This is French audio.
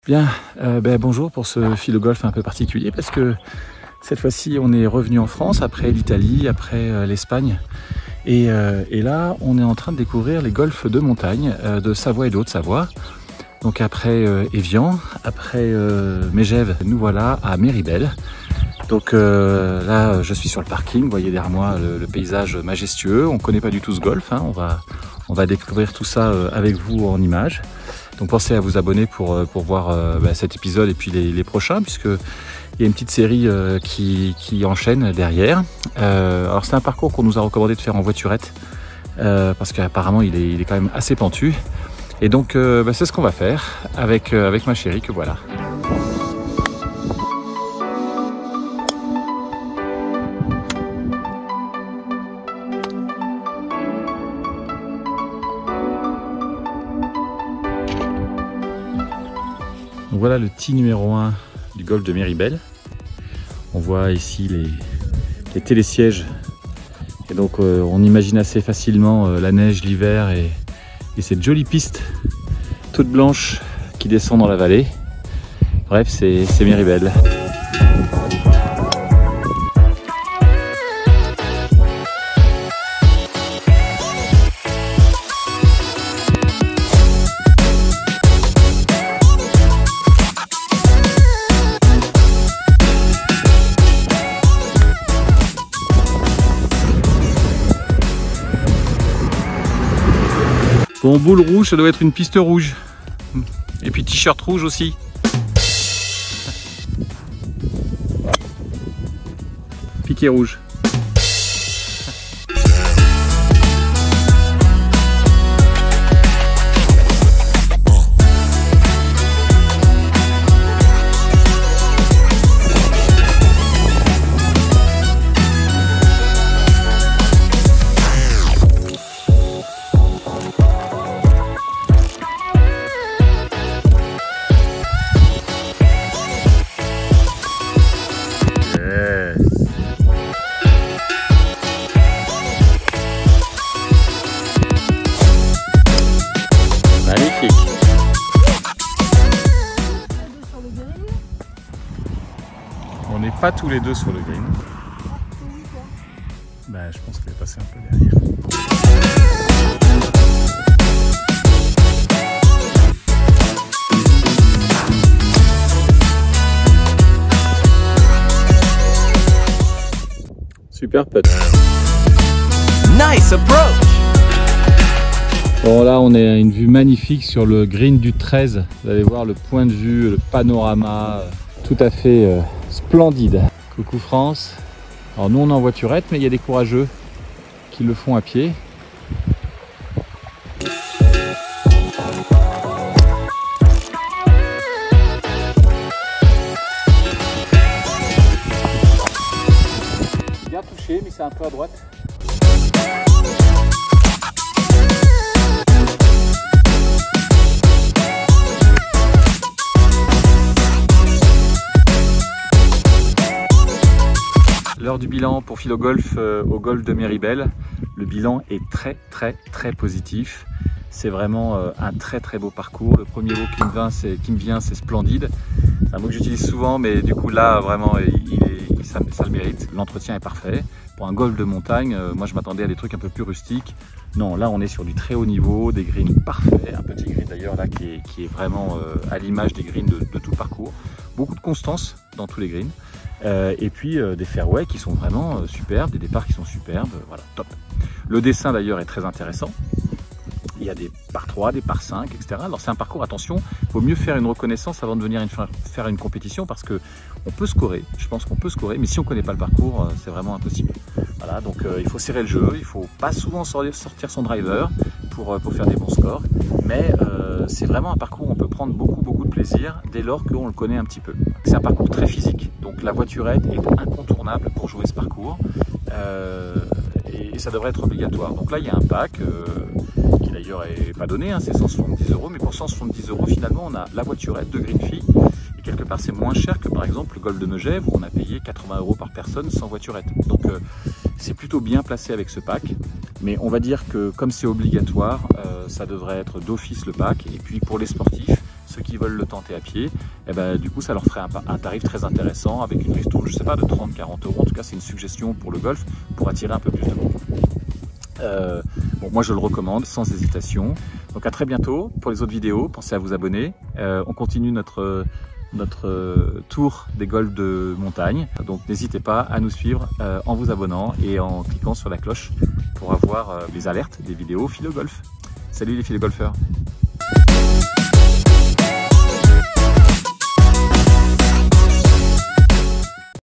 Bien, bonjour pour ce fil de golf un peu particulier parce que cette fois-ci on est revenu en France après l'Italie, après l'Espagne et là on est en train de découvrir les golfs de montagne de Savoie et de Haute-Savoie. Donc après Évian, après Megève, nous voilà à Méribel. Donc là je suis sur le parking, vous voyez derrière moi le paysage majestueux. On ne connaît pas du tout ce golf, hein. On va découvrir tout ça avec vous en images. Donc pensez à vous abonner pour voir cet épisode et puis les prochains, puisque il y a une petite série qui enchaîne derrière. Alors c'est un parcours qu'on nous a recommandé de faire en voiturette parce qu'apparemment il est quand même assez pentu. Et donc c'est ce qu'on va faire avec ma chérie que voilà. Donc voilà le tee numéro 1 du golf de Méribel. On voit ici les télésièges. Et donc on imagine assez facilement la neige l'hiver et cette jolie piste toute blanche qui descend dans la vallée. Bref, c'est Méribel. Bon, boule rouge, ça doit être une piste rouge. Et puis t-shirt rouge aussi. Piqué rouge. On n'est pas tous les deux sur le green. Je pense qu'elle est passée un peu derrière. Super putt. Nice approach. Bon là on est à une vue magnifique sur le green du 13. Vous allez voir le point de vue, le panorama, tout à fait splendide. Coucou France. Alors nous on est en voiturette mais il y a des courageux qui le font à pied. Bien touché mais c'est un peu à droite. L'heure du bilan pour Philogolf au golf de Méribel. Le bilan est très positif. C'est vraiment un très beau parcours. Le premier mot qui me vient, c'est splendide. C'est un mot que j'utilise souvent, mais du coup là vraiment ça le mérite. L'entretien est parfait. Pour un golf de montagne, moi je m'attendais à des trucs un peu plus rustiques. Non, là on est sur du très haut niveau, des greens parfaits. Un petit green d'ailleurs là qui est vraiment à l'image des greens de tout le parcours. Beaucoup de constance dans tous les greens. Et puis des fairways qui sont vraiment superbes, des départs qui sont superbes, voilà, top. Le dessin d'ailleurs est très intéressant. Il y a des par 3, des par 5, etc. Alors c'est un parcours, attention, il vaut mieux faire une reconnaissance avant de venir faire une compétition parce que on peut scorer, je pense qu'on peut scorer, mais si on ne connaît pas le parcours, c'est vraiment impossible. Voilà, donc il faut serrer le jeu, il ne faut pas souvent sortir son driver pour faire des bons scores, mais c'est vraiment un parcours où on peut prendre beaucoup de plaisir dès lors qu'on le connaît un petit peu. C'est un parcours très physique, donc la voiturette est incontournable pour jouer ce parcours et ça devrait être obligatoire. Donc là il y a un pack qui d'ailleurs n'est pas donné, hein, c'est 170 €, mais pour 170 € finalement on a la voiturette de Greenfee et quelque part c'est moins cher que par exemple le golf de Megève où on a payé 80 € par personne sans voiturette. Donc c'est plutôt bien placé avec ce pack, mais on va dire que comme c'est obligatoire, ça devrait être d'office le pack. Et puis pour les sportifs, ceux qui s'ils veulent le tenter à pied, et ben, du coup ça leur ferait un tarif très intéressant avec une ristourne, je sais pas, de 30-40 euros. En tout cas c'est une suggestion pour le golf pour attirer un peu plus de monde. Bon, moi je le recommande sans hésitation. Donc à très bientôt pour les autres vidéos, pensez à vous abonner. On continue notre tour des golfs de montagne, donc n'hésitez pas à nous suivre en vous abonnant et en cliquant sur la cloche pour avoir les alertes des vidéos philo golf. Salut les philo golfeurs!